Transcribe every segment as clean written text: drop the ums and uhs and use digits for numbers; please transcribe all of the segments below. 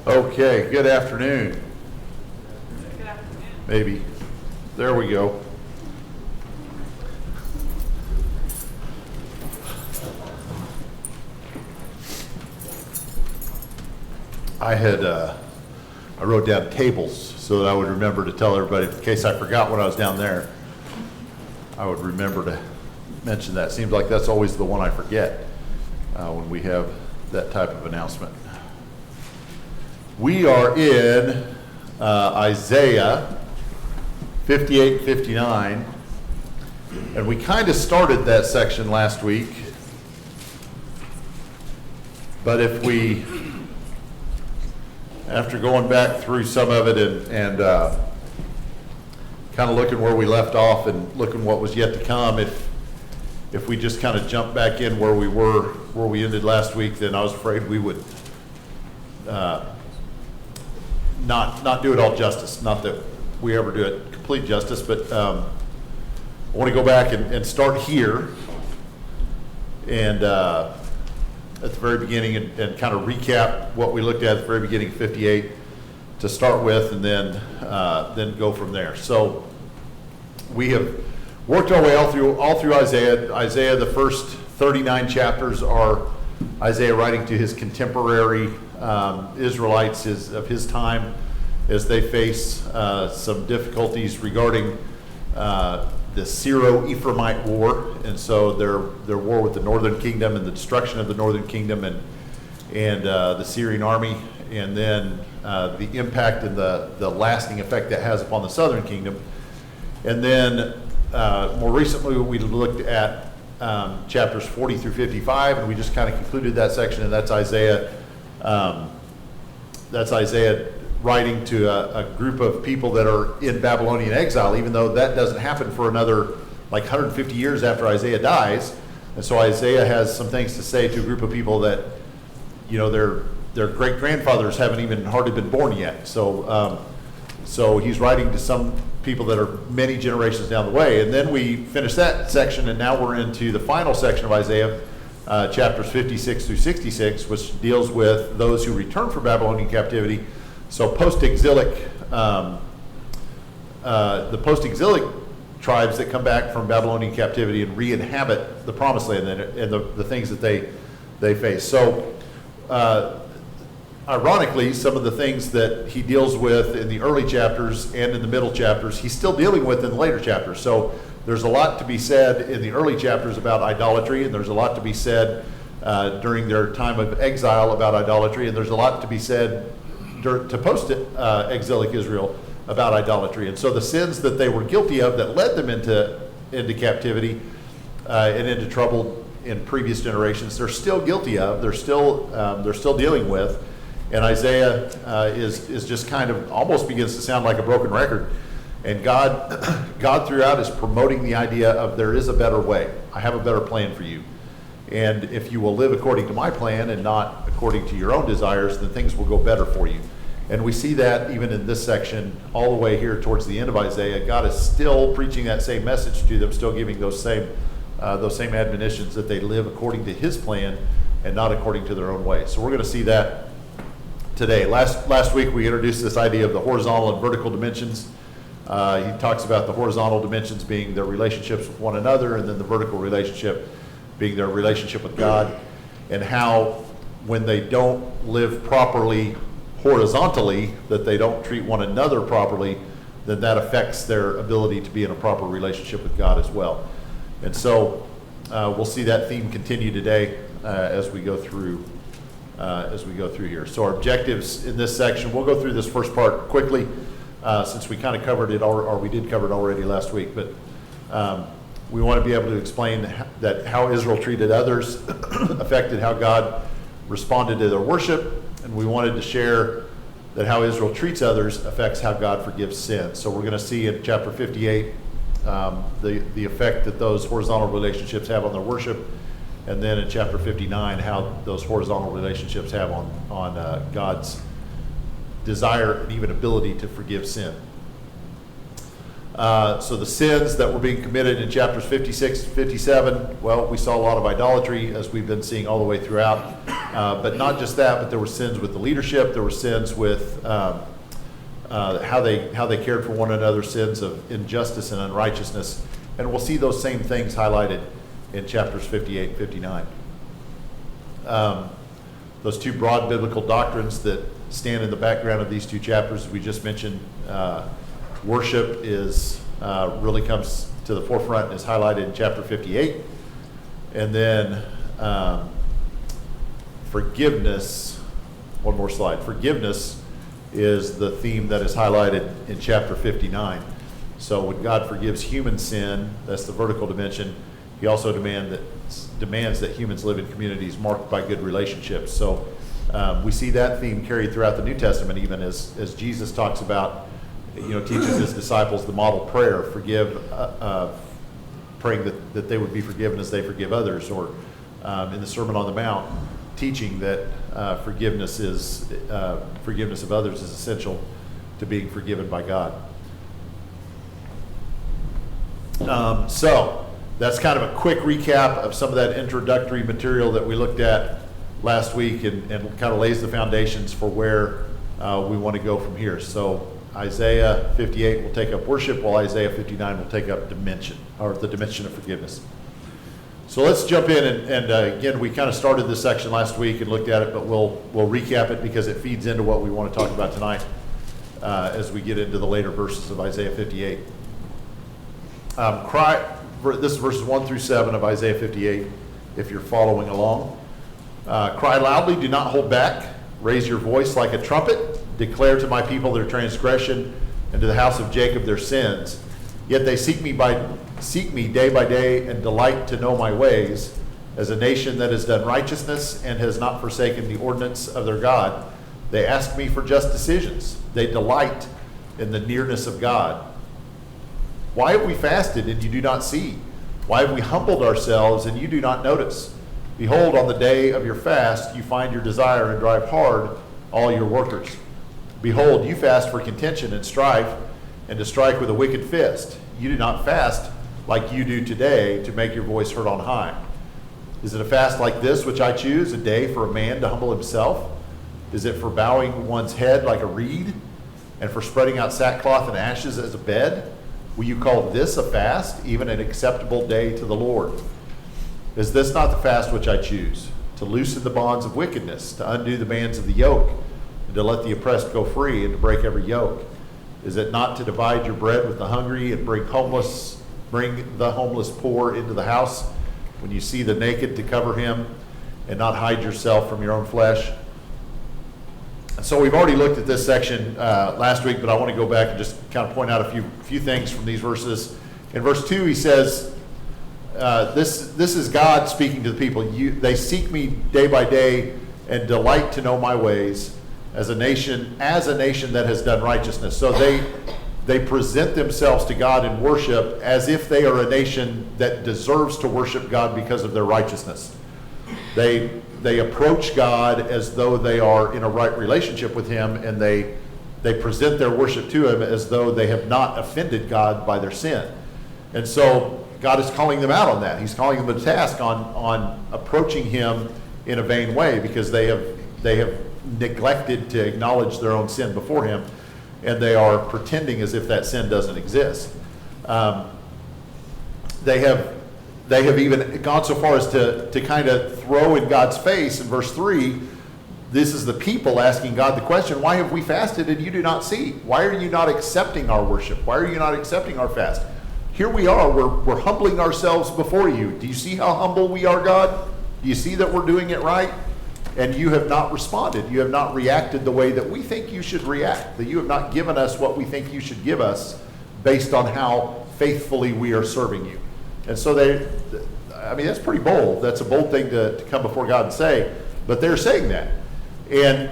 Okay, good afternoon. Good afternoon. Maybe. There we go. I wrote down tables so that I would remember to tell everybody, in case I forgot when I was down there, I would remember to mention that. Seems like that's always the one I forget when we have that type of announcement. We are in Isaiah 58 and 59, and we kind of started that section last week, but if we, after going back through some of it and kind of looking where we left off and looking what was yet to come, if we just kind of jump back in where we ended last week, then I was afraid we would not do it all justice. Not that we ever do it complete justice, but I want to go back and start here and at the very beginning and kind of recap what we looked at the very beginning of 58 to start with, and then go from there. So we have worked our way all through Isaiah. Isaiah, the first 39 chapters are Isaiah writing to his contemporary Israelites of his time as they face some difficulties regarding the Syro-Ephraimite war, and so their war with the northern kingdom and the destruction of the northern kingdom and the Syrian army, and then the impact and the lasting effect that has upon the southern kingdom. And then more recently we looked at chapters 40 through 55, and we just kind of concluded that section, and that's Isaiah writing to a group of people that are in Babylonian exile, even though that doesn't happen for another like 150 years after Isaiah dies. And so Isaiah has some things to say to a group of people that, you know, their great-grandfathers haven't even hardly been born yet. So he's writing to some people that are many generations down the way. And then we finish that section, and now we're into the final section of Isaiah, chapters 56 through 66, which deals with those who return from Babylonian captivity. So post-exilic, the post-exilic tribes that come back from Babylonian captivity and re-inhabit the Promised Land and the things that they face. So ironically, some of the things that he deals with in the early chapters and in the middle chapters, he's still dealing with in the later chapters. So there's a lot to be said in the early chapters about idolatry, and there's a lot to be said during their time of exile about idolatry, and there's a lot to be said to post-exilic Israel about idolatry. And so the sins that they were guilty of that led them into captivity and into trouble in previous generations, they're still guilty of. They're still dealing with. And Isaiah is just kind of almost begins to sound like a broken record. And God throughout is promoting the idea of there is a better way. I have a better plan for you. And if you will live according to my plan and not according to your own desires, then things will go better for you. And we see that even in this section, all the way here towards the end of Isaiah. God is still preaching that same message to them, still giving those same admonitions that they live according to his plan and not according to their own way. So we're going to see that today. Last week we introduced this idea of the horizontal and vertical dimensions. He talks about the horizontal dimensions being their relationships with one another, and then the vertical relationship being their relationship with God, and how when they don't live properly horizontally, that they don't treat one another properly, then that affects their ability to be in a proper relationship with God as well. And so we'll see that theme continue today as we go through here. So our objectives in this section, we'll go through this first part quickly since we kind of covered it, or we did cover it already last week, but we want to be able to explain that how Israel treated others affected how God responded to their worship, and we wanted to share that how Israel treats others affects how God forgives sin. So we're going to see in chapter 58 the effect that those horizontal relationships have on their worship, and then in chapter 59 how those horizontal relationships have on God's desire and even ability to forgive sin. So the sins that were being committed in chapters 56 and 57, well, we saw a lot of idolatry, as we've been seeing all the way throughout. But not just that, but there were sins with the leadership. There were sins with how they cared for one another, sins of injustice and unrighteousness. And we'll see those same things highlighted in chapters 58 and 59. Those two broad biblical doctrines that stand in the background of these two chapters we just mentioned, worship is really comes to the forefront and is highlighted in chapter 58. And then forgiveness, one more slide. Forgiveness is the theme that is highlighted in chapter 59. So when God forgives human sin, that's the vertical dimension, he also demands that humans live in communities marked by good relationships. So we see that theme carried throughout the New Testament, even as Jesus talks about, teaches his disciples the model prayer, praying that they would be forgiven as they forgive others, or in the Sermon on the Mount, teaching that forgiveness of others is essential to being forgiven by God. So that's kind of a quick recap of some of that introductory material that we looked at last week, and kind of lays the foundations for where we want to go from here. So Isaiah 58 will take up worship, while Isaiah 59 will take up the dimension of forgiveness. So let's jump in, and again, we kind of started this section last week and looked at it, but we'll recap it because it feeds into what we want to talk about tonight as we get into the later verses of Isaiah 58. This is verses 1 through 7 of Isaiah 58, if you're following along. Cry loudly, do not hold back. Raise your voice like a trumpet. Declare to my people their transgression, and to the house of Jacob their sins. Yet they seek me day by day, and delight to know my ways. As a nation that has done righteousness and has not forsaken the ordinance of their God, they ask me for just decisions. They delight in the nearness of God. Why have we fasted and you do not see? Why have we humbled ourselves and you do not notice? Behold, on the day of your fast, you find your desire and drive hard all your workers. Behold, you fast for contention and strife, and to strike with a wicked fist. You do not fast like you do today, to make your voice heard on high. Is it a fast like this which I choose, a day for a man to humble himself? Is it for bowing one's head like a reed, and for spreading out sackcloth and ashes as a bed? Will you call this a fast, even an acceptable day to the Lord? Is this not the fast which I choose? To loosen the bonds of wickedness, to undo the bands of the yoke, and to let the oppressed go free, and to break every yoke? Is it not to divide your bread with the hungry, and bring the homeless poor into the house? When you see the naked, to cover him, and not hide yourself from your own flesh? And so we've already looked at this section last week, but I want to go back and just kind of point out a few things from these verses. In verse 2, he says, this is God speaking to the people. They seek me day by day and delight to know my ways, as a nation that has done righteousness. So they present themselves to God in worship as if they are a nation that deserves to worship God because of their righteousness. They approach God as though they are in a right relationship with him, and they present their worship to him as though they have not offended God by their sin. And so God is calling them out on that. He's calling them to task on approaching him in a vain way, because they have neglected to acknowledge their own sin before him, and they are pretending as if that sin doesn't exist. They have even gone so far as to kind of throw in God's face in verse 3. This is the people asking God the question, why have we fasted and you do not see? Why are you not accepting our worship? Why are you not accepting our fast? Here we are, we're humbling ourselves before you. Do you see how humble we are, God? Do you see that we're doing it right? And you have not responded. You have not reacted the way that we think you should react. That you have not given us what we think you should give us based on how faithfully we are serving you. And so that's pretty bold. That's a bold thing to come before God and say, but they're saying that. And,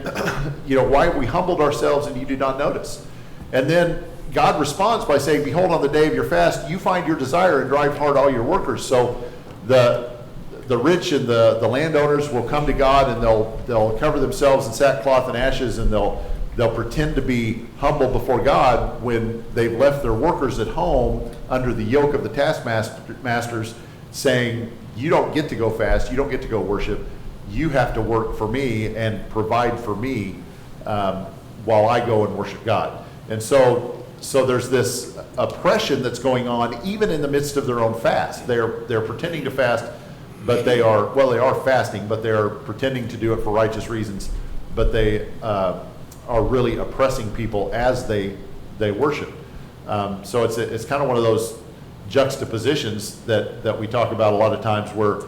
why have we humbled ourselves and you do not notice? And then God responds by saying, behold, on the day of your fast, you find your desire and drive hard all your workers. So the rich and the landowners will come to God, and they'll cover themselves in sackcloth and ashes, and they'll pretend to be humble before God when they've left their workers at home under the yoke of the taskmasters, saying, you don't get to go fast, you don't get to go worship, you have to work for me and provide for me while I go and worship God. And so there's this oppression that's going on even in the midst of their own fast. They're pretending to fast, but they are fasting, but they're pretending to do it for righteous reasons, but they are really oppressing people as they worship. So it's kind of one of those juxtapositions that we talk about a lot of times where,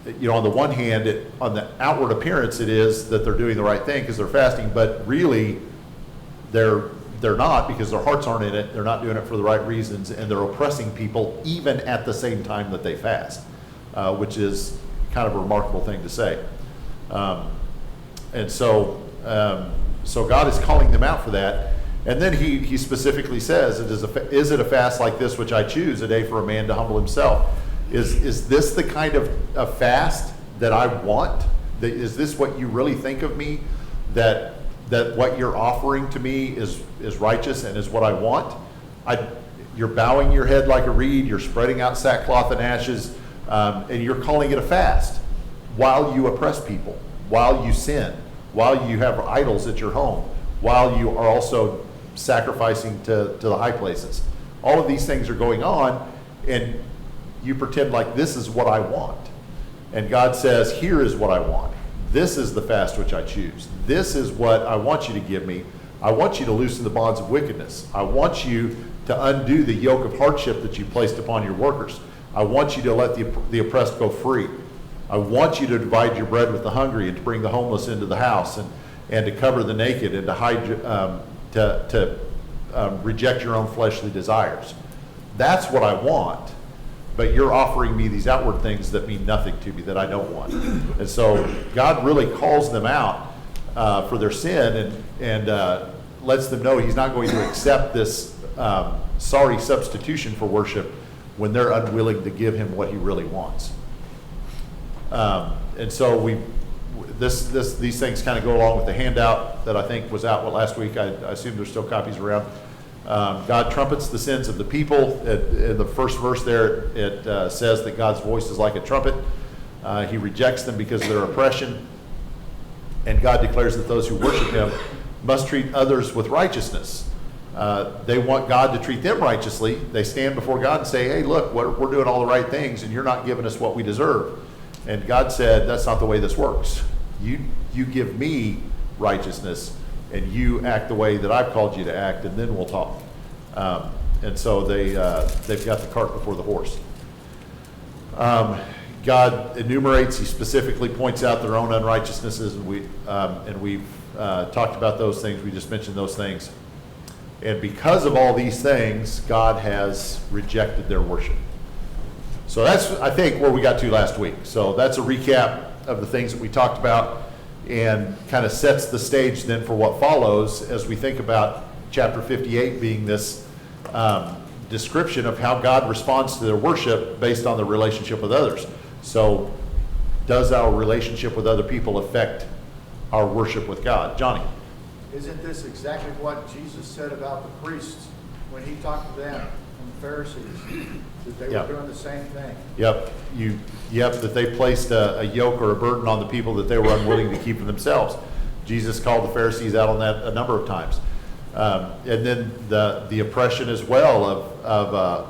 on the one hand, on the outward appearance, it is that they're doing the right thing because they're fasting, but really they're not, because their hearts aren't in it. They're not doing it for the right reasons, and they're oppressing people even at the same time that they fast, which is kind of a remarkable thing to say. And so God is calling them out for that. And then he specifically says, is it a fast like this which I choose, a day for a man to humble himself? Is this the kind of fast that I want? Is this what you really think of me? That what you're offering to me is righteous and is what I want? You're bowing your head like a reed, you're spreading out sackcloth and ashes, and you're calling it a fast while you oppress people, while you sin, while you have idols at your home, while you are also sacrificing to the high places. All of these things are going on, and you pretend like this is what I want. And God says, here is what I want. This is the fast which I choose. This is what I want you to give me. I want you to loosen the bonds of wickedness. I want you to undo the yoke of hardship that you placed upon your workers. I want you to let the oppressed go free. I want you to divide your bread with the hungry and to bring the homeless into the house and to cover the naked and to hide, to reject your own fleshly desires. That's what I want. But you're offering me these outward things that mean nothing to me, that I don't want. And so God really calls them out for their sin and lets them know he's not going to accept this sorry substitution for worship when they're unwilling to give him what he really wants. And so these things kind of go along with the handout that I think was out last week. I assume there's still copies around. God trumpets the sins of the people. In the first verse there, it says that God's voice is like a trumpet. He rejects them because of their oppression. And God declares that those who worship him must treat others with righteousness. They want God to treat them righteously. They stand before God and say, hey, look, we're doing all the right things, and you're not giving us what we deserve. And God said, that's not the way this works. You give me righteousness, and you act the way that I've called you to act, and then we'll talk. And so they've got the cart before the horse. God enumerates, he specifically points out their own unrighteousnesses, and we've talked about those things. We just mentioned those things. And because of all these things, God has rejected their worship. So that's, I think, where we got to last week. So that's a recap of the things that we talked about and kind of sets the stage then for what follows as we think about chapter 58 being this description of how God responds to their worship based on their relationship with others. So does our relationship with other people affect our worship with God? Johnny? Isn't this exactly what Jesus said about the priests when he talked to them and the Pharisees, that they were doing the same thing? Yep, that they placed a yoke or a burden on the people that they were unwilling to keep for themselves. Jesus called the Pharisees out on that a number of times. And then the oppression as well of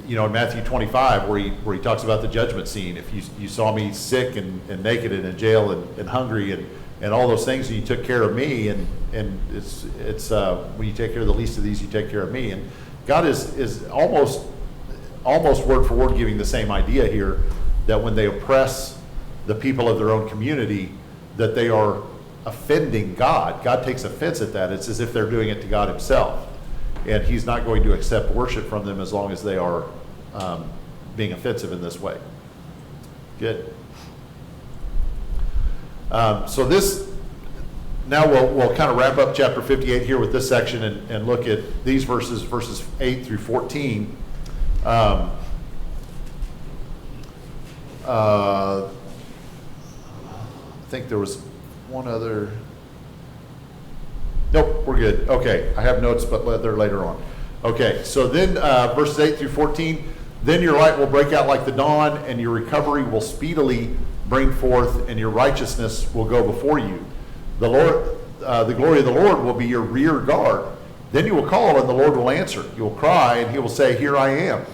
in Matthew 25 where he talks about the judgment scene. If you saw me sick and naked and in jail and hungry and all those things, and you took care of me, and it's when you take care of the least of these, you take care of me. And God is almost word for word giving the same idea here, that when they oppress the people of their own community, that they are offending God. God takes offense at that. It's as if they're doing it to God himself. And he's not going to accept worship from them as long as they are being offensive in this way. Good. So this, now we'll kind of wrap up chapter 58 here with this section and look at these verses 8 through 14. I think there was one other. Nope, we're good. Okay, I have notes, but they're later on. Okay, so then verses 8 through 14, then your light will break out like the dawn, and your recovery will speedily bring forth, and your righteousness will go before you. The glory of the Lord will be your rear guard. Then you will call, and the Lord will answer. You will cry, and he will say, here I am.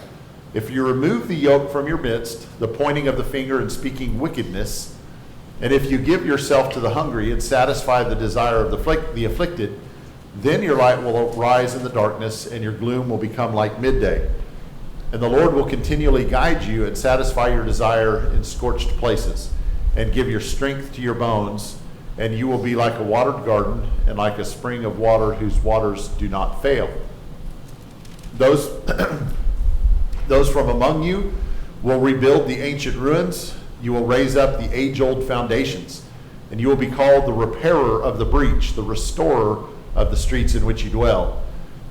If you remove the yoke from your midst, the pointing of the finger and speaking wickedness, and if you give yourself to the hungry and satisfy the desire of the afflicted, then your light will rise in the darkness, and your gloom will become like midday. And the Lord will continually guide you and satisfy your desire in scorched places, and give your strength to your bones, and you will be like a watered garden and like a spring of water whose waters do not fail. Those from among you will rebuild the ancient ruins. You will raise up the age-old foundations, and you will be called the repairer of the breach, the restorer of the streets in which you dwell.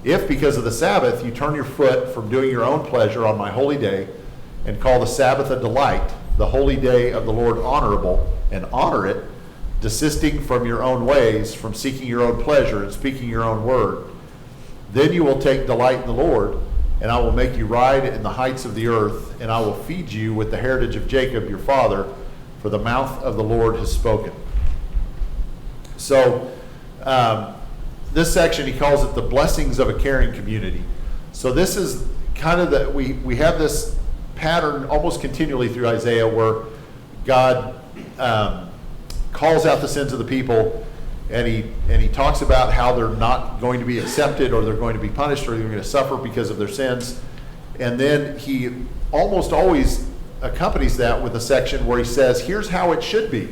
If, because of the Sabbath, you turn your foot from doing your own pleasure on my holy day, and call the Sabbath a delight, the holy day of the Lord honorable, and honor it, desisting from your own ways, from seeking your own pleasure and speaking your own word, then you will take delight in the Lord, and I will make you ride in the heights of the earth, and I will feed you with the heritage of Jacob your father, for the mouth of the Lord has spoken. So, this section, he calls it the blessings of a caring community. So this is kind of we have this pattern almost continually through Isaiah where God calls out the sins of the people, and he talks about how they're not going to be accepted, or they're going to be punished, or they're going to suffer because of their sins. And then he almost always accompanies that with a section where he says, here's how it should be.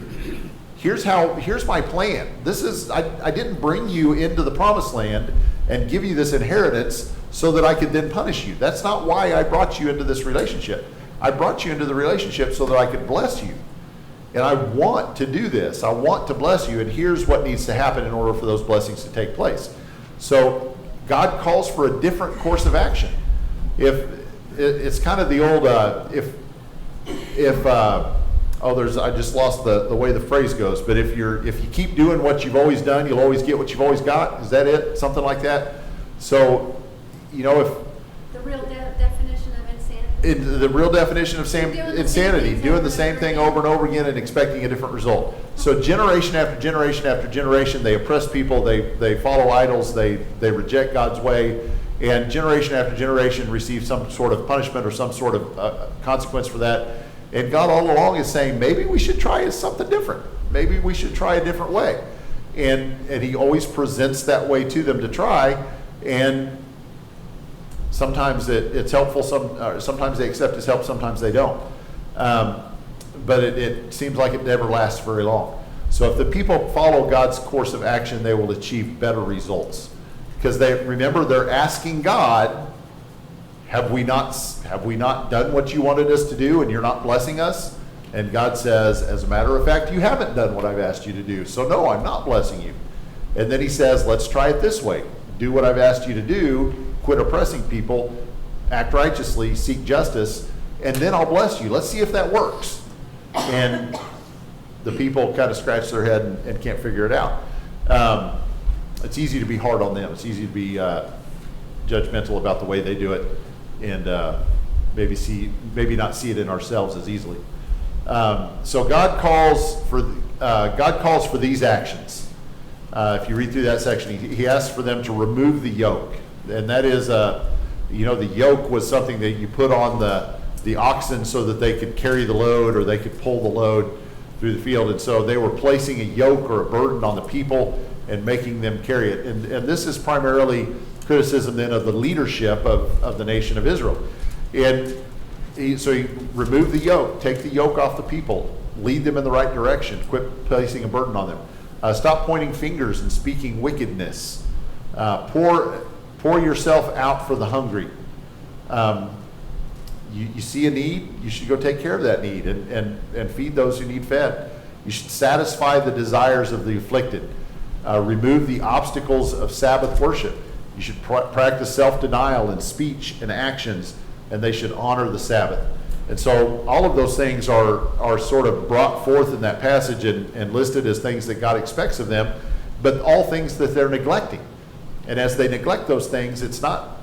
Here's my plan. I didn't bring you into the promised land and give you this inheritance so that I could then punish you. That's not why I brought you into this relationship. I brought you into the relationship so that I could bless you. And I want to do this. I want to bless you, and here's what needs to happen in order for those blessings to take place. So God calls for a different course of action. If it's kind of the old I just lost the way the phrase goes, but if you keep doing what you've always done, you'll always get what you've always got. Is that it? Something like that? So, if The real definition of insanity. the real definition of insanity, doing the same thing over and over again and expecting a different result. So generation after generation after generation, they oppress people, they follow idols, they reject God's way, and generation after generation receive some sort of punishment or some sort of consequence for that. And God all along is saying, maybe we should try something different. Maybe we should try a different way. And he always presents that way to them to try, and sometimes it's helpful, sometimes they accept his help, sometimes they don't. But it seems like it never lasts very long. So if the people follow God's course of action, they will achieve better results. Because they're asking God, have we not done what you wanted us to do, and you're not blessing us? And God says, as a matter of fact, you haven't done what I've asked you to do. So no, I'm not blessing you. And then he says, let's try it this way. Do what I've asked you to do. Quit oppressing people. Act righteously. Seek justice. And then I'll bless you. Let's see if that works. And the people kind of scratch their head and can't figure it out. It's easy to be hard on them. It's easy to be judgmental about the way they do it, and maybe not see it in ourselves as easily. So God calls for these actions. If you read through that section, he asks for them to remove the yoke, and that is, the yoke was something that you put on the oxen so that they could carry the load, or they could pull the load through the field. And so they were placing a yoke or a burden on the people and making them carry it. And this is primarily criticism then of the leadership of the nation of Israel. And so he removed the yoke, take the yoke off the people, lead them in the right direction, quit placing a burden on them. Stop pointing fingers and speaking wickedness. Pour yourself out for the hungry. You see a need, you should go take care of that need and feed those who need fed. You should satisfy the desires of the afflicted. Remove the obstacles of Sabbath worship. You should practice self-denial in speech and actions, and they should honor the Sabbath. And so all of those things are sort of brought forth in that passage and listed as things that God expects of them, but all things that they're neglecting. And as they neglect those things, it's not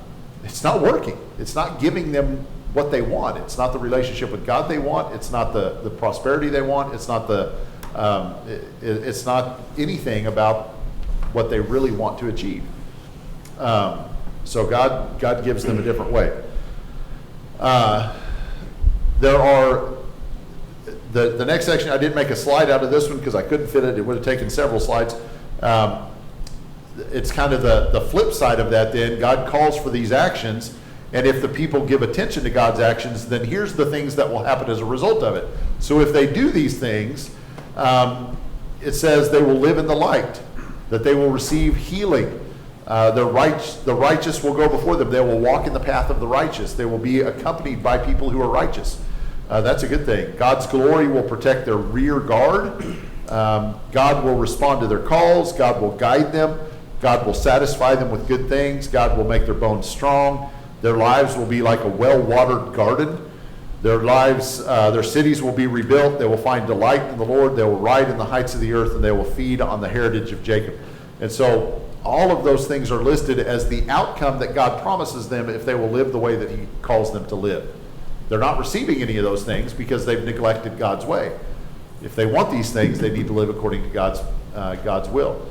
working. It's not giving them what they want. It's not the relationship with God they want. It's not the prosperity they want. It's not it's not anything about what they really want to achieve. So God gives them a different way. There are the next section. I didn't make a slide out of this one because I couldn't fit it. It would have taken several slides. It's kind of the flip side of that then. God calls for these actions, and if the people give attention to God's actions, then here's the things that will happen as a result of it. So if they do these things, it says they will live in the light, that they will receive healing. The righteous will go before them. They will walk in the path of the righteous. They will be accompanied by people who are righteous. That's a good thing. God's glory will protect their rear guard. God will respond to their calls. God will guide them. God will satisfy them with good things. God will make their bones strong. Their lives will be like a well-watered garden. Their cities will be rebuilt. They will find delight in the Lord. They will ride in the heights of the earth, and they will feed on the heritage of Jacob. And so all of those things are listed as the outcome that God promises them if they will live the way that he calls them to live. They're not receiving any of those things because they've neglected God's way. If they want these things, they need to live according to God's will.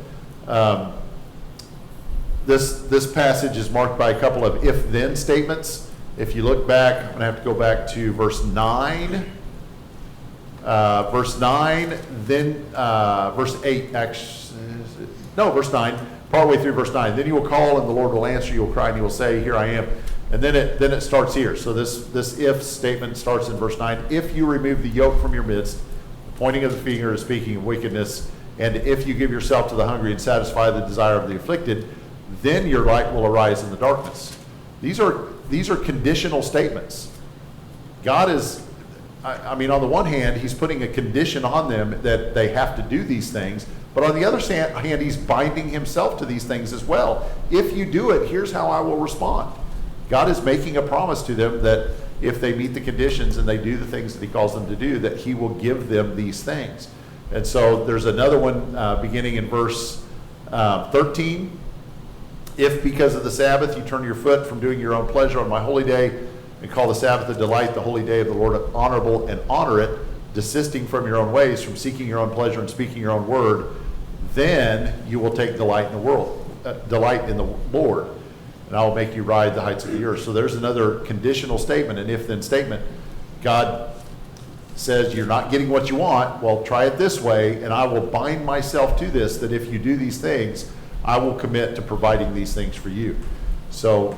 This passage is marked by a couple of if-then statements. If you look back, I'm going to have to go back to verse 9. Verse 9, then verse 8, actually, no, verse 9, partway through verse 9. Then you will call and the Lord will answer. You will cry and he will say, here I am. And then it starts here. So this if statement starts in verse 9. If you remove the yoke from your midst, the pointing of the finger is speaking of wickedness, and if you give yourself to the hungry and satisfy the desire of the afflicted, then your light will arise in the darkness. These are conditional statements. God is, I mean, on the one hand, he's putting a condition on them that they have to do these things, but on the other hand, he's binding himself to these things as well. If you do it, here's how I will respond. God is making a promise to them that if they meet the conditions and they do the things that he calls them to do, that he will give them these things. And so there's another one beginning in verse 13. If because of the Sabbath you turn your foot from doing your own pleasure on my holy day and call the Sabbath a delight, the holy day of the Lord honorable, and honor it, desisting from your own ways, from seeking your own pleasure and speaking your own word, then you will take delight in the Lord, and I will make you ride the heights of the earth. So there's another conditional statement, an if-then statement. God says, you're not getting what you want. Well, try it this way, and I will bind myself to this, that if you do these things, I will commit to providing these things for you. So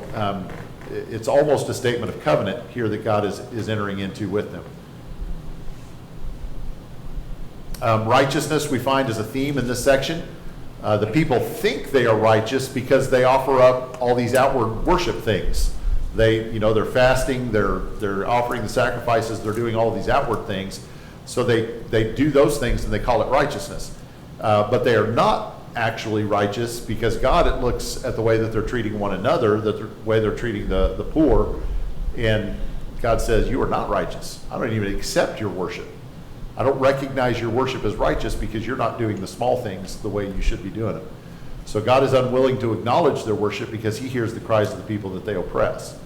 it's almost a statement of covenant here that God is entering into with them. Righteousness we find as a theme in this section. The people think they are righteous because they offer up all these outward worship things. They're fasting, they're offering the sacrifices, they're doing all of these outward things. So they do those things and they call it righteousness. But they are not actually righteous because God looks at the way that they're treating one another, the way they're treating the poor, and God says, you are not righteous. I don't even accept your worship. I don't recognize your worship as righteous because you're not doing the small things the way you should be doing them. So God is unwilling to acknowledge their worship because he hears the cries of the people that they oppress.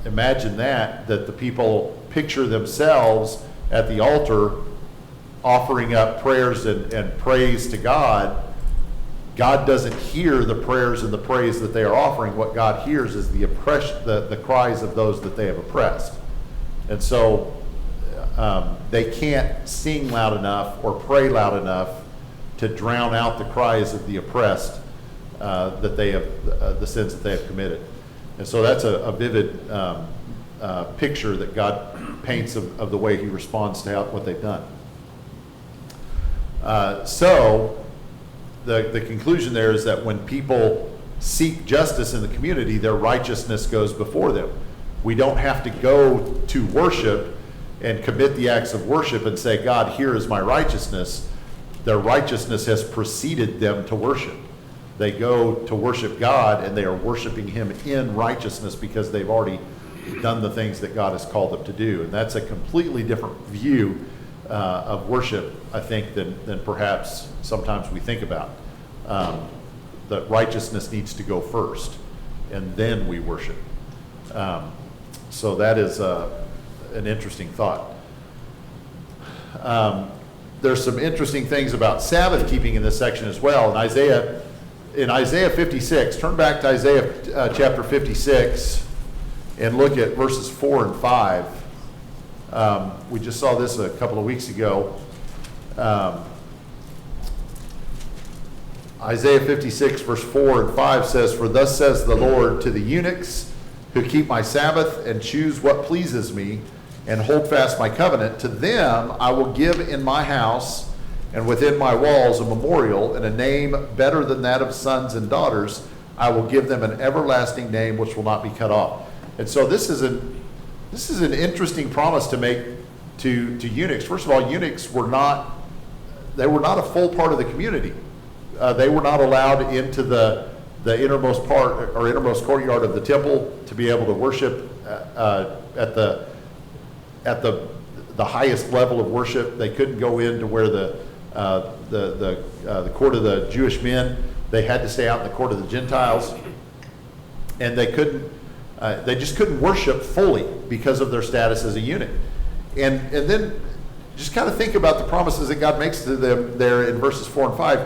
Imagine that the people picture themselves at the altar offering up prayers and praise to God. God doesn't hear the prayers and the praise that they are offering. What God hears is the cries of those that they have oppressed. And so they can't sing loud enough or pray loud enough to drown out the cries of the oppressed that they have, the sins that they have committed. And so that's a vivid picture that God paints of the way he responds to what they've done. So the conclusion there is that when people seek justice in the community, their righteousness goes before them. We don't have to go to worship and commit the acts of worship and say, God, here is my righteousness. Their righteousness has preceded them to worship. They go to worship God and they are worshiping him in righteousness because they've already done the things that God has called them to do. And that's a completely different view of worship, I think, than perhaps sometimes we think about. That righteousness needs to go first, and then we worship. So that is an interesting thought. There's some interesting things about Sabbath keeping in this section as well. In Isaiah 56, turn back to Isaiah chapter 56 and look at verses 4 and 5. We just saw this a couple of weeks ago. Isaiah 56 verse 4 and 5 says, "For thus says the Lord to the eunuchs who keep my Sabbath and choose what pleases me and hold fast my covenant, to them I will give in my house and within my walls a memorial and a name better than that of sons and daughters. I will give them an everlasting name which will not be cut off." And so this is an interesting promise to make to eunuchs. First of all, eunuchs were not a full part of the community. They were not allowed into the innermost part or innermost courtyard of the temple to be able to worship at the highest level of worship. They couldn't go into where the court of the Jewish men. They had to stay out in the court of the Gentiles, and they just couldn't worship fully because of their status as a eunuch. And then just kind of think about the promises that God makes to them there in verses 4 and 5.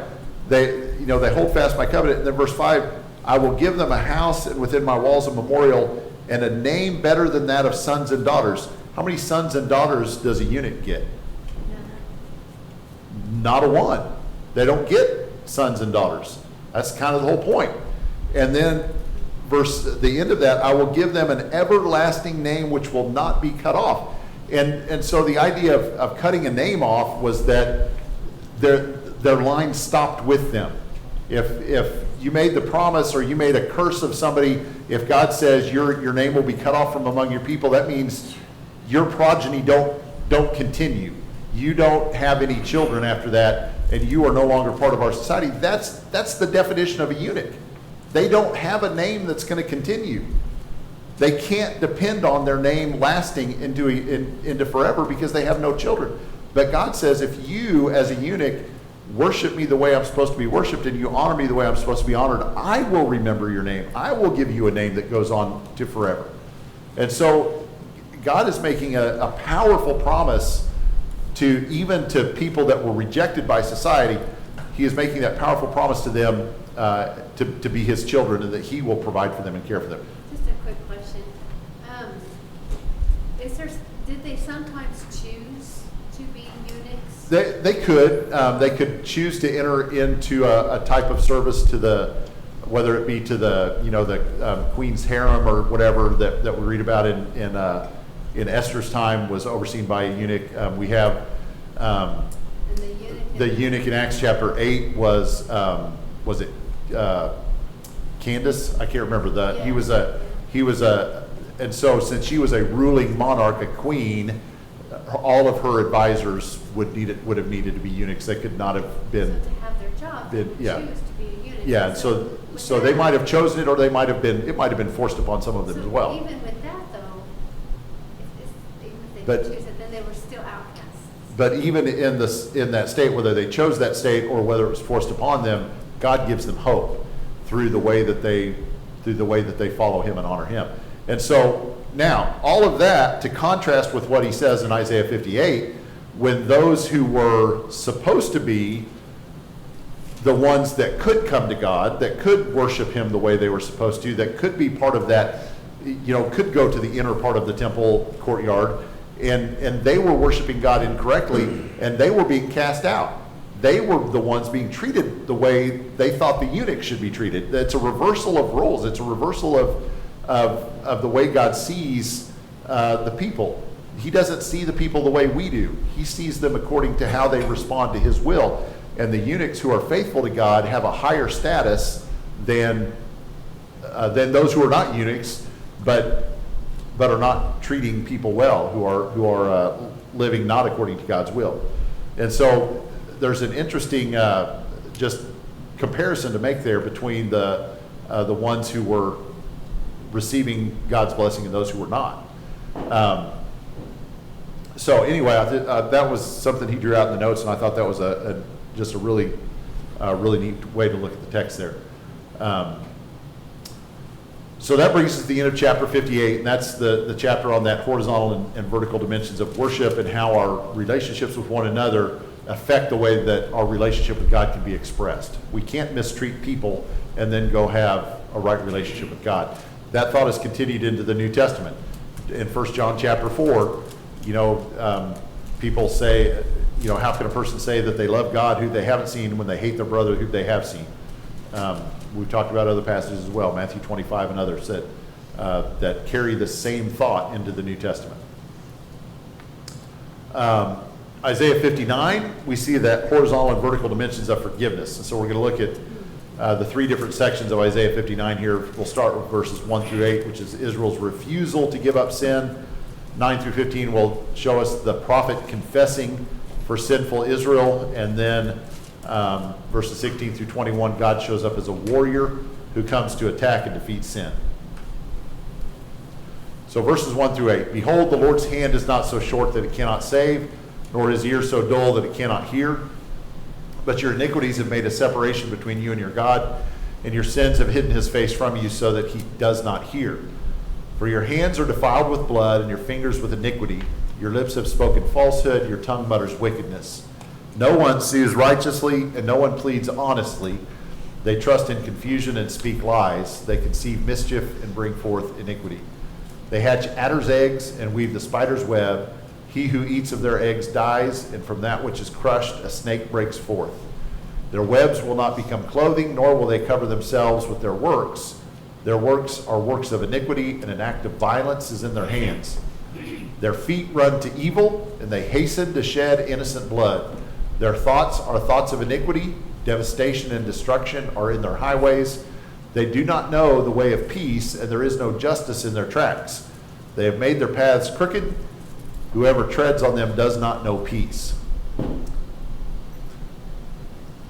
They hold fast my covenant. And then verse 5, "I will give them a house and within my walls a memorial and a name better than that of sons and daughters." How many sons and daughters does a eunuch get? Not a one. They don't get sons and daughters. That's kind of the whole point. And then the end of that, "I will give them an everlasting name which will not be cut off." And so the idea of cutting a name off was that their line stopped with them. If you made the promise or you made a curse of somebody, if God says your name will be cut off from among your people, that means your progeny don't continue. You don't have any children after that, and you are no longer part of our society. That's the definition of a eunuch. They don't have a name that's going to continue. They can't depend on their name lasting into forever because they have no children. But God says, if you as a eunuch worship me the way I'm supposed to be worshiped and you honor me the way I'm supposed to be honored, I will remember your name. I will give you a name that goes on to forever. And so God is making a powerful promise even to people that were rejected by society. He is making that powerful promise to them to be his children, and that he will provide for them and care for them. Just a quick question. Did they sometimes choose to be eunuchs? They could choose to enter into a type of service whether it be to the queen's harem or whatever that we read about in Esther's time was overseen by a eunuch. We have the eunuch in Acts chapter 8 was it Candace? I can't remember. He was a and so since she was a ruling monarch, a queen, all of her advisors would have needed to be eunuchs. They could not have been. So to have their job, they would choose to be a eunuch. Yeah, and so they might have chosen it, or it might have been forced upon some of them as well. Even with that, though, even if they But- choose it, then they were still outcasts. But even in that state, whether they chose that state or whether it was forced upon them, God gives them hope through the way that they follow him and honor him. And so now, all of that to contrast with what he says in Isaiah 58, when those who were supposed to be the ones that could come to God, that could worship him the way they were supposed to, that could be part of that, could go to the inner part of the temple courtyard, and they were worshiping God incorrectly, and they were being cast out. They were the ones being treated the way they thought the eunuch should be treated. It's a reversal of roles. It's a reversal of the way God sees the people. He doesn't see the people the way we do. He sees them according to how they respond to his will. And the eunuchs who are faithful to God have a higher status than those who are not eunuchs, but are not treating people well, who are living not according to God's will. And so there's an interesting just comparison to make there between the ones who were receiving God's blessing and those who were not. So anyway, that was something he drew out in the notes, and I thought that was just a really neat way to look at the text there. So that brings us to the end of chapter 58, and that's the chapter on that horizontal and vertical dimensions of worship and how our relationships with one another affect the way that our relationship with God can be expressed. We can't mistreat people and then go have a right relationship with God. That thought is continued into the New Testament. In 1 John chapter 4, people say, how can a person say that they love God who they haven't seen when they hate their brother who they have seen? We've talked about other passages as well, Matthew 25 and others that carry the same thought into the New Testament. Isaiah 59, we see that horizontal and vertical dimensions of forgiveness. And so we're going to look at the three different sections of Isaiah 59 here. We'll start with verses 1 through 8, which is Israel's refusal to give up sin. 9 through 15 will show us the prophet confessing for sinful Israel. And then verses 16 through 21, God shows up as a warrior who comes to attack and defeat sin. So verses 1 through 8, behold, the Lord's hand is not so short that it cannot save, nor his ear so dull that it cannot hear. But your iniquities have made a separation between you and your God, and your sins have hidden his face from you so that he does not hear. For your hands are defiled with blood, and your fingers with iniquity. Your lips have spoken falsehood, your tongue mutters wickedness. No one sues righteously, and no one pleads honestly. They trust in confusion and speak lies. They conceive mischief and bring forth iniquity. They hatch adder's eggs and weave the spider's web. He who eats of their eggs dies, and from that which is crushed a snake breaks forth. Their webs will not become clothing, nor will they cover themselves with their works. Their works are works of iniquity, and an act of violence is in their hands. Their feet run to evil, and they hasten to shed innocent blood. Their thoughts are thoughts of iniquity. Devastation and destruction are in their highways. They do not know the way of peace, and there is no justice in their tracks. They have made their paths crooked. Whoever treads on them does not know peace.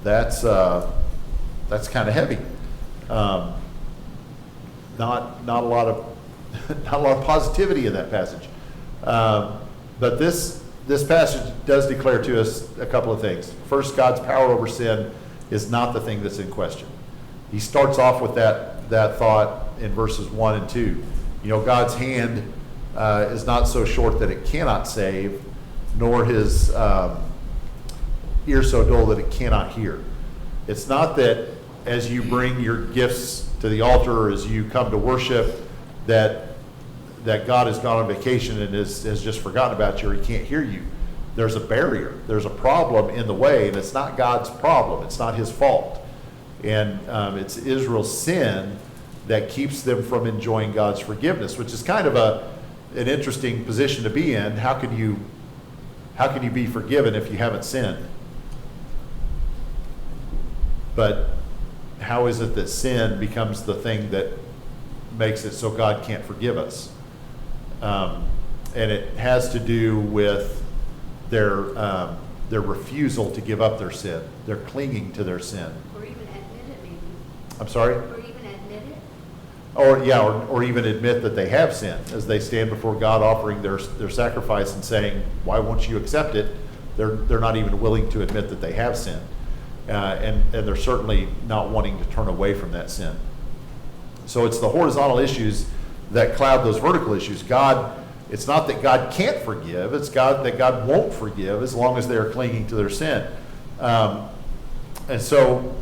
That's kind of heavy. Not a lot of positivity in that passage. But this passage does declare to us a couple of things. First, God's power over sin is not the thing that's in question. He starts off with that thought in verses 1 and 2. God's hand is not so short that it cannot save, nor his ear so dull that it cannot hear. It's not that as you bring your gifts to the altar or as you come to worship that God has gone on vacation and has just forgotten about you or he can't hear you. There's a barrier. There's a problem in the way, and it's not God's problem. It's not his fault. And it's Israel's sin that keeps them from enjoying God's forgiveness, which is kind of an interesting position to be in. How can you be forgiven if you haven't sinned? But how is it that sin becomes the thing that makes it so God can't forgive us? And it has to do with their refusal to give up their sin. They're clinging to their sin. Or even admit it, maybe. I'm sorry? Or even admit it. Or even admit that they have sinned as they stand before God offering their sacrifice and saying, why won't you accept it? They're not even willing to admit that they have sinned. And they're certainly not wanting to turn away from that sin. So it's the horizontal issues that cloud those vertical issues. It's not that God can't forgive, it's that God won't forgive as long as they're clinging to their sin. And so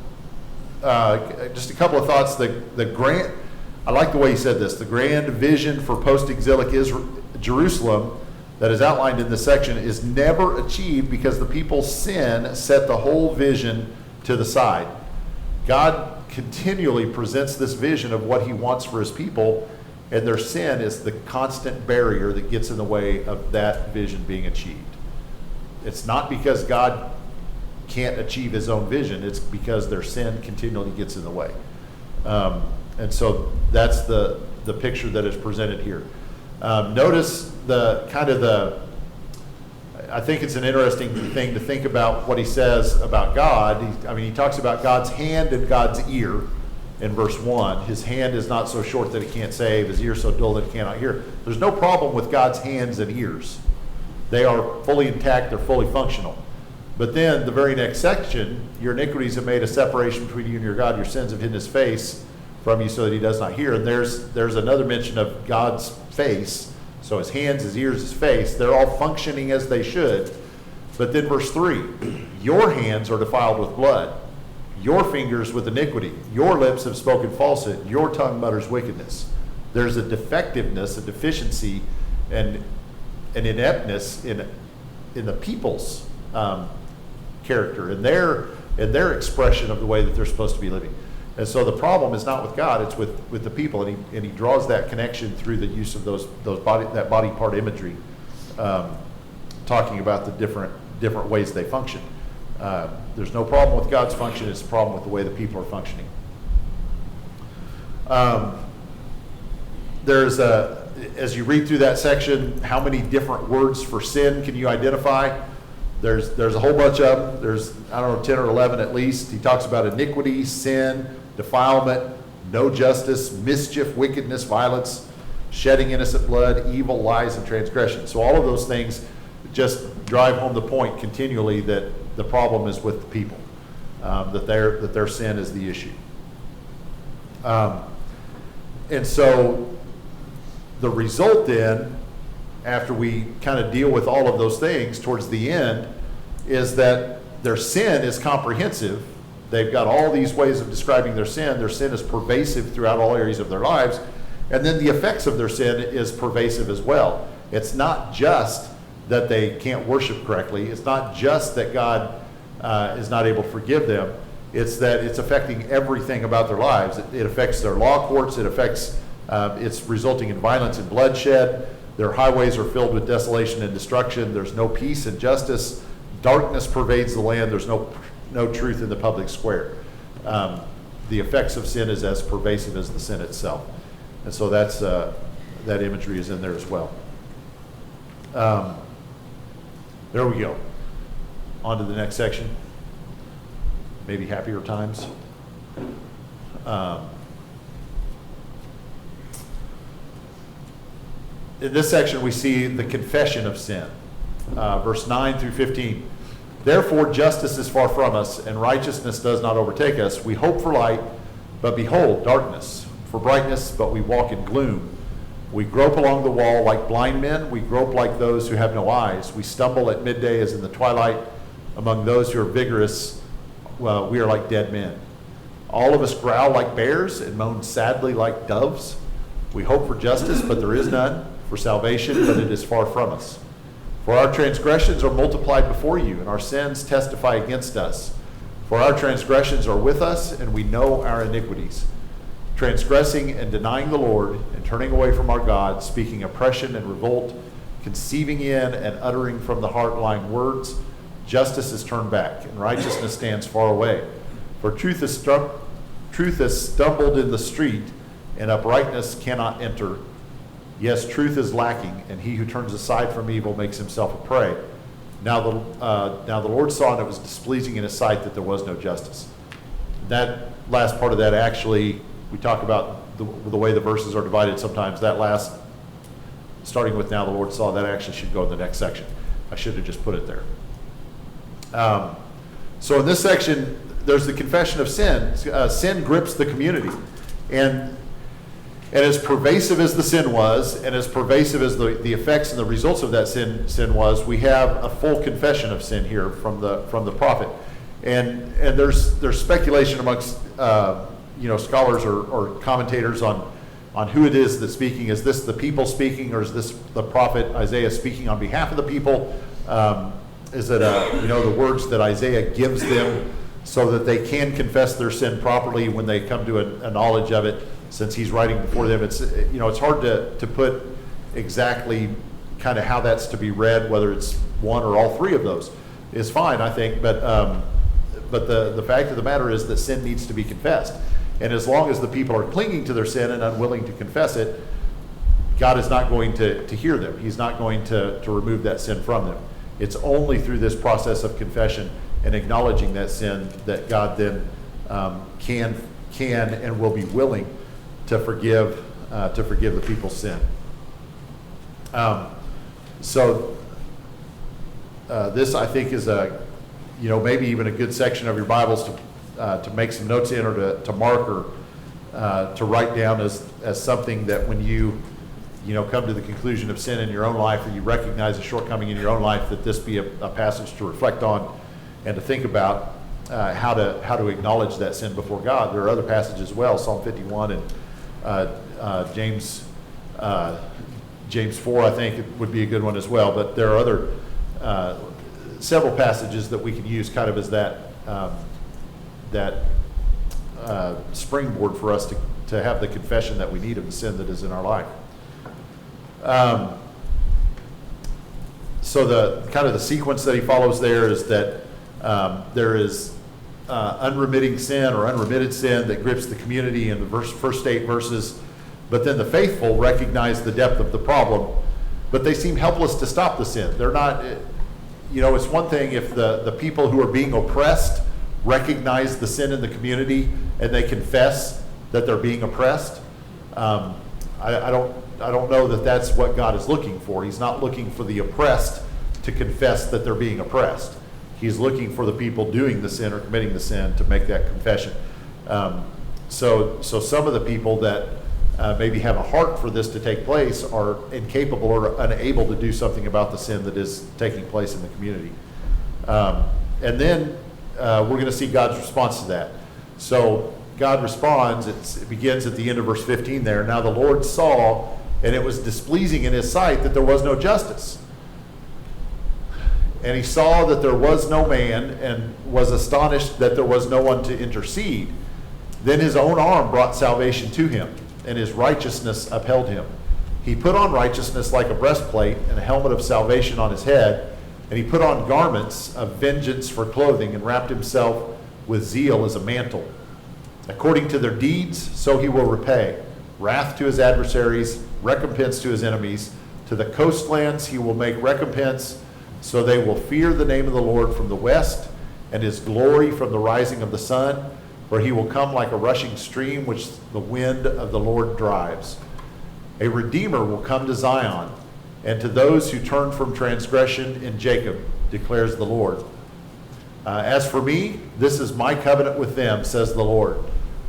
just a couple of thoughts. I like the way he said this. The grand vision for post-exilic Jerusalem that is outlined in this section is never achieved because the people's sin set the whole vision to the side. God continually presents this vision of what he wants for his people, and their sin is the constant barrier that gets in the way of that vision being achieved. It's not because God can't achieve his own vision, it's because their sin continually gets in the way. And so that's the picture that is presented here. Notice I think it's an interesting thing to think about what he says about God. He talks about God's hand and God's ear in verse 1. His hand is not so short that it can't save, his ear so dull that it cannot hear. There's no problem with God's hands and ears. They are fully intact, they're fully functional. But then the very next section, your iniquities have made a separation between you and your God, your sins have hidden his face from you so that he does not hear. And there's another mention of God's face. So his hands, his ears, his face, they're all functioning as they should. But then verse 3, your hands are defiled with blood, your fingers with iniquity, your lips have spoken falsehood, your tongue mutters wickedness. There's a defectiveness, a deficiency, and an ineptness in the people's character, and their expression of the way that they're supposed to be living. And so the problem is not with God, it's with the people, and he draws that connection through the use of that body part imagery, talking about the different ways they function. There's no problem with God's function, it's a problem with the way the people are functioning. As you read through that section, how many different words for sin can you identify? There's a whole bunch of them. There's, 10 or 11 at least. He talks about iniquity, sin, defilement, no justice, mischief, wickedness, violence, shedding innocent blood, evil, lies, and transgression. So all of those things just drive home the point continually that the problem is with the people, that their sin is the issue. And so the result then, after we kind of deal with all of those things towards the end, is that their sin is comprehensive. They've got all these ways of describing their sin. Their sin is pervasive throughout all areas of their lives. And then the effects of their sin is pervasive as well. It's not just that they can't worship correctly. It's not just that God is not able to forgive them. It's that it's affecting everything about their lives. It affects their law courts. It affects, it's resulting in violence and bloodshed. Their highways are filled with desolation and destruction. There's no peace and justice. Darkness pervades the land. There's no truth in the public square. The effects of sin is as pervasive as the sin itself. And so that imagery is in there as well. There we go. On to the next section. Maybe happier times. In this section, we see the confession of sin. Verse 9 through 15. Therefore, justice is far from us, and righteousness does not overtake us. We hope for light, but behold, darkness. For brightness, but we walk in gloom. We grope along the wall like blind men. We grope like those who have no eyes. We stumble at midday as in the twilight. Among those who are vigorous, well, we are like dead men. All of us growl like bears and moan sadly like doves. We hope for justice, but there is none. For salvation, but it is far from us. For our transgressions are multiplied before you, and our sins testify against us. For our transgressions are with us, and we know our iniquities. Transgressing and denying the Lord, and turning away from our God, speaking oppression and revolt, conceiving in and uttering from the heart lying words, justice is turned back, and righteousness stands far away. For truth has stumbled in the street, and uprightness cannot enter. Yes, truth is lacking, and he who turns aside from evil makes himself a prey. Now the Lord saw, and it was displeasing in his sight that there was no justice. That last part of that, actually, we talk about the way the verses are divided sometimes. That last, starting with now the Lord saw, that actually should go in the next section. I should have just put it there. So in this section, there's the confession of sin. Sin grips the community. And as pervasive as the sin was, and as pervasive as the effects and the results of that sin was, we have a full confession of sin here from the prophet. And there's speculation amongst scholars or commentators on who it is that's speaking. Is this the people speaking, or is this the prophet Isaiah speaking on behalf of the people? Is it the words that Isaiah gives them so that they can confess their sin properly when they come to a knowledge of it? Since he's writing before them, it's hard to put exactly kind of how that's to be read, whether it's one or all three of those is fine, I think. But the fact of the matter is that sin needs to be confessed, and as long as the people are clinging to their sin and unwilling to confess it, God is not going to hear them. He's not going to remove that sin from them. It's only through this process of confession and acknowledging that sin that God then can and will be willing to forgive the people's sin. This, I think, is maybe even a good section of your Bibles to make some notes in, or to mark, or to write down as something that when you come to the conclusion of sin in your own life, or you recognize a shortcoming in your own life, that this be a passage to reflect on and to think about how to acknowledge that sin before God. There are other passages as well, Psalm 51 and James 4, I think, would be a good one as well. But there are other several passages that we can use kind of as that springboard for us to have the confession that we need of the sin that is in our life. So the kind of the sequence that he follows there is that there is unremitting sin or unremitted sin that grips the community in the first 8 verses, but then the faithful recognize the depth of the problem, but they seem helpless to stop the sin. They're not, it's one thing if the people who are being oppressed recognize the sin in the community and they confess that they're being oppressed. I don't know that that's what God is looking for. He's not looking for the oppressed to confess that they're being oppressed. He's looking for the people doing the sin or committing the sin to make that confession. So some of the people that maybe have a heart for this to take place are incapable or unable to do something about the sin that is taking place in the community. And then we're going to see God's response to that. So God responds, it begins at the end of verse 15 there. Now the Lord saw, and it was displeasing in his sight that there was no justice. And he saw that there was no man, and was astonished that there was no one to intercede. Then his own arm brought salvation to him, and his righteousness upheld him. He put on righteousness like a breastplate, and a helmet of salvation on his head. And he put on garments of vengeance for clothing, and wrapped himself with zeal as a mantle. According to their deeds, so he will repay. Wrath to his adversaries, recompense to his enemies. To the coastlands he will make recompense, so they will fear the name of the Lord from the west, and his glory from the rising of the sun. For he will come like a rushing stream, which the wind of the Lord drives. A Redeemer will come to Zion, and to those who turn from transgression in Jacob, declares the Lord. As for me, this is my covenant with them, says the Lord.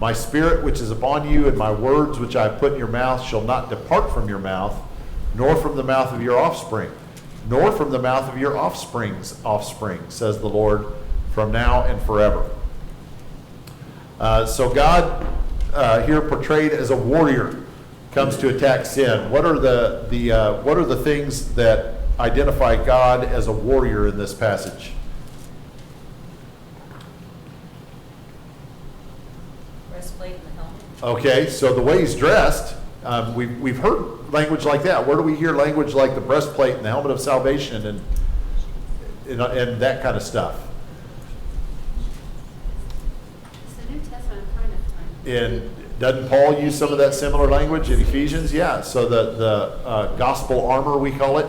My spirit which is upon you, and my words which I have put in your mouth, shall not depart from your mouth, nor from the mouth of your offspring, nor from the mouth of your offspring's offspring, says the Lord, from now and forever. So God, here portrayed as a warrior, comes to attack sin. What are the things that identify God as a warrior in this passage? Breastplate and the helmet. Okay, so the way he's dressed, we've heard language like that. Where do we hear language like the breastplate and the helmet of salvation and that kind of stuff? It's the New Testament kind of. And doesn't Paul use some of that similar language in Ephesians? Yeah, so the gospel armor, we call it.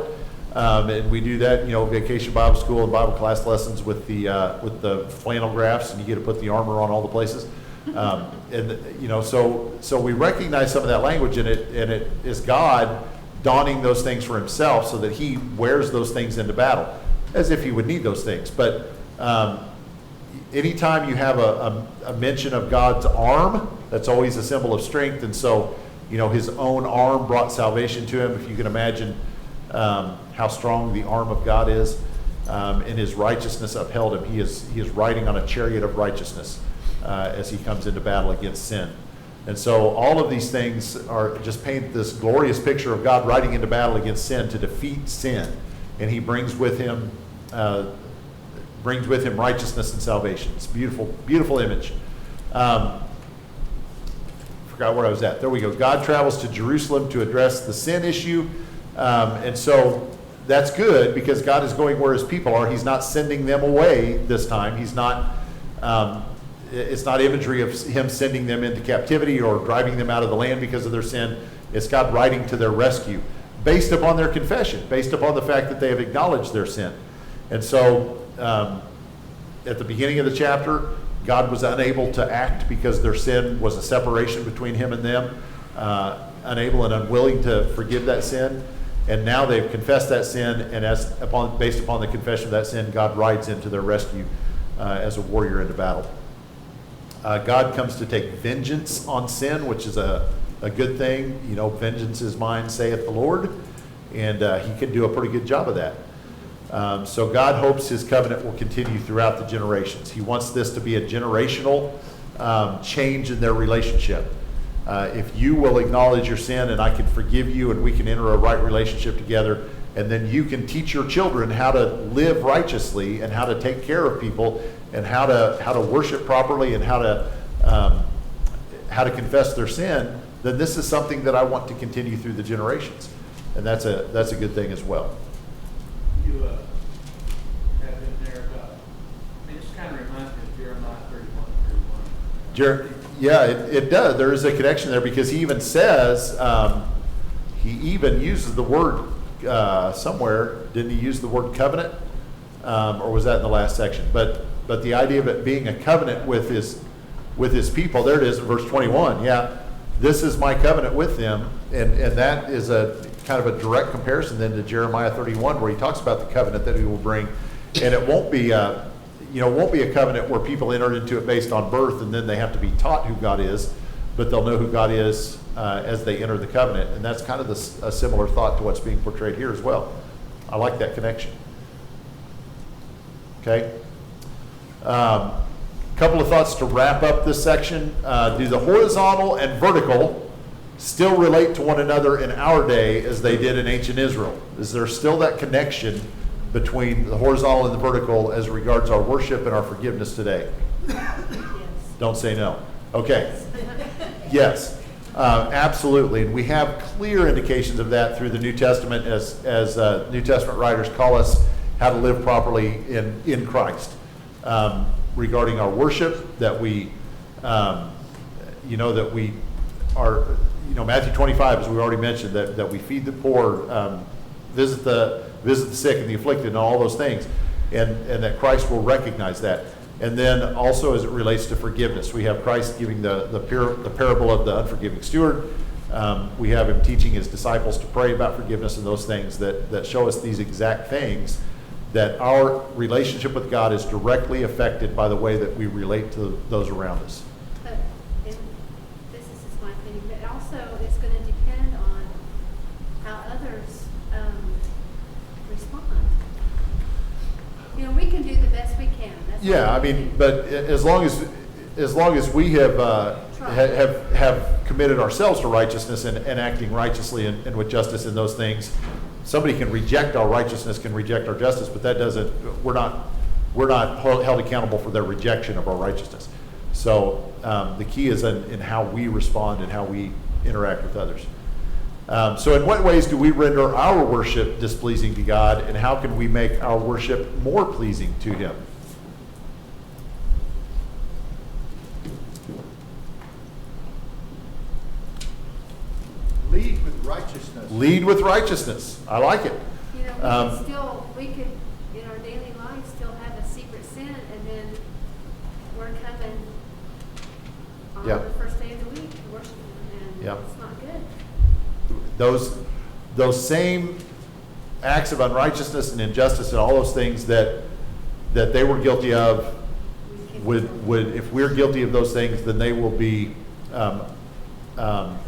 And we do that, Vacation Bible School and Bible class lessons with the flannel graphs, and you get to put the armor on all the places. So we recognize some of that language in it, and it is God donning those things for himself so that he wears those things into battle, as if he would need those things. But anytime you have a mention of God's arm, that's always a symbol of strength. And so, his own arm brought salvation to him. If you can imagine how strong the arm of God is, and his righteousness upheld him. He is riding on a chariot of righteousness as he comes into battle against sin. And so all of these things are just paint this glorious picture of God riding into battle against sin to defeat sin. And he brings with him righteousness and salvation. It's a beautiful, beautiful image. Forgot where I was at. There we go. God travels to Jerusalem to address the sin issue. And so that's good because God is going where his people are. He's not sending them away this time. He's not, it's not imagery of him sending them into captivity or driving them out of the land because of their sin. It's God riding to their rescue based upon their confession, based upon the fact that they have acknowledged their sin. And so at the beginning of the chapter, God was unable to act because their sin was a separation between him and them, unable and unwilling to forgive that sin. And now they've confessed that sin, and based upon the confession of that sin, God rides into their rescue as a warrior into battle. God comes to take vengeance on sin, which is a good thing. You know, vengeance is mine, saith the Lord. And he can do a pretty good job of that. So God hopes his covenant will continue throughout the generations. He wants this to be a generational change in their relationship. If you will acknowledge your sin and I can forgive you and we can enter a right relationship together, and then you can teach your children how to live righteously and how to take care of people and how to worship properly and how to confess their sin, then this is something that I want to continue through the generations. And that's a good thing as well. You have in there about, I mean, this kind of reminds me of Jeremiah 31:31. Yeah, it does. There is a connection there because he even says, he even uses the word somewhere. Didn't he use the word covenant? Or was that in the last section? But the idea of it being a covenant with his people, there it is in verse 21. Yeah, this is my covenant with them. And that is a kind of a direct comparison then to Jeremiah 31, where he talks about the covenant that he will bring. And it won't be a covenant where people enter into it based on birth and then they have to be taught who God is, but they'll know who God is as they enter the covenant. And that's kind of a similar thought to what's being portrayed here as well. I like that connection. Okay. Couple of thoughts to wrap up this section. Do the horizontal and vertical still relate to one another in our day as they did in ancient Israel? Is there still that connection between the horizontal and the vertical as regards our worship and our forgiveness today? Yes. Don't say no. Okay. Yes, absolutely. And we have clear indications of that through the New Testament as New Testament writers call us how to live properly in Christ. Regarding our worship, that we, that we are, Matthew 25, as we already mentioned, that we feed the poor, visit the sick and the afflicted and all those things, and that Christ will recognize that. And then also as it relates to forgiveness, we have Christ giving the parable of the unforgiving steward. We have him teaching his disciples to pray about forgiveness and those things that show us these exact things, that our relationship with God is directly affected by the way that we relate to those around us. But, and this is just my opinion, but also it's going to depend on how others respond. We can do the best we can. That's Yeah, I mean, but as long as we have committed ourselves to righteousness and acting righteously and with justice in those things, somebody can reject our righteousness, can reject our justice, but that doesn't. We're not held accountable for their rejection of our righteousness. So the key is in how we respond and how we interact with others. So in what ways do we render our worship displeasing to God, and how can we make our worship more pleasing to him? Lead with righteousness. Lead with righteousness. I like it. We could, in our daily life, still have a secret sin, and then we're coming on Yeah. the first day of the week to worship him, and Yeah. it's not good. Those same acts of unrighteousness and injustice and all those things that they were guilty of, would if we're guilty of those things, then they will be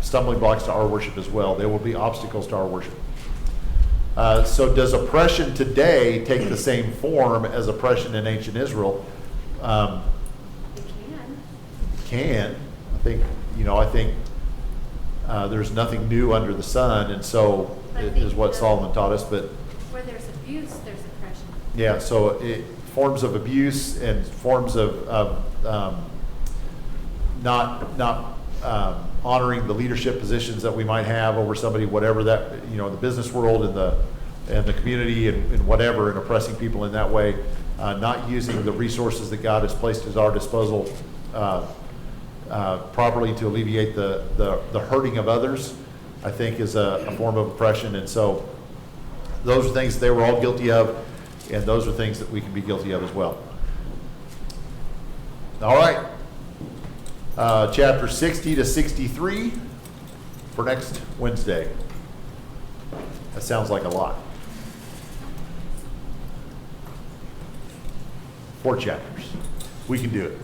stumbling blocks to our worship as well. They will be obstacles to our worship. So does oppression today take the same form as oppression in ancient Israel? It can. I think there's nothing new under the sun, and so is what Solomon taught us. But Where there's abuse, there's oppression. yeah, so forms of abuse and forms of not honoring the leadership positions that we might have over somebody, whatever that, in the business world and the community and whatever, and oppressing people in that way, not using the resources that God has placed at our disposal properly to alleviate the hurting of others, I think is a form of oppression. And so those are things they were all guilty of, and those are things that we can be guilty of as well. All right. Chapter 60 to 63 for next Wednesday. That sounds like a lot. 4 chapters. We can do it.